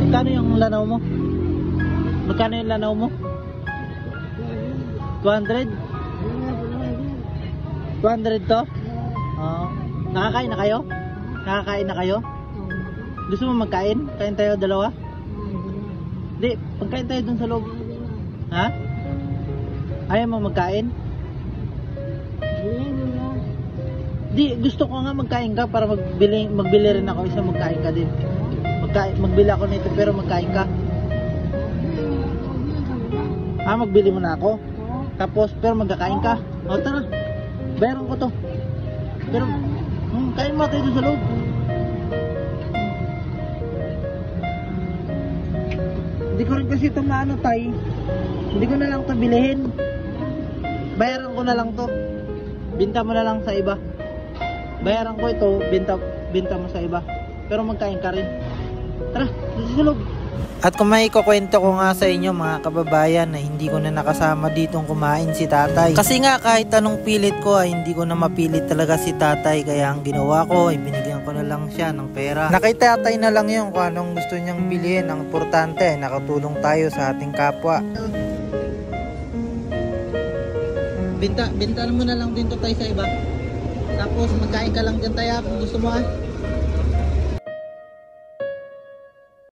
Magkano yung lanaw mo? Magkano yung lanaw mo? 200? 200 to? Oo. Nakakain na kayo? Nakakain na kayo? Gusto mo magkain? Kain tayo dalawa? Hindi, pagkain tayo dun sa loob. Ha? Ayaw mo magkain? Di, gusto ko nga magkain ka para magbili rin ako isa, magkain ka din. Magbili ako nito pero magkain ka. Magbili mo na ako. Tapos pero magkakain ka. O tara. Bayaran ko to. Pero kain mo tayo sa loob. Hindi ko rin kasi ito maano tay. Hindi ko na lang ito bilihin. Bayaran ko na lang to. Binta mo na lang sa iba. Bayaran ko ito, binta mo sa iba. Pero magkain ka rin. Tara, sa loob. At kung may ikukwento ko nga sa inyo mga kababayan na hindi ko na nakasama ditong kumain si tatay. Kasi nga kahit anong pilit ko ay hindi ko na mapilit talaga si tatay. Kaya ang ginawa ko ay binigyan ko na lang siya ng pera. Na kay tatay na lang yun kung anong gusto niyang bilhin. Ang importante ay nakatulong tayo sa ating kapwa. Binta mo na lang din to tayo sa iba. Tapos magkain ka lang dyan tayo kung gusto mo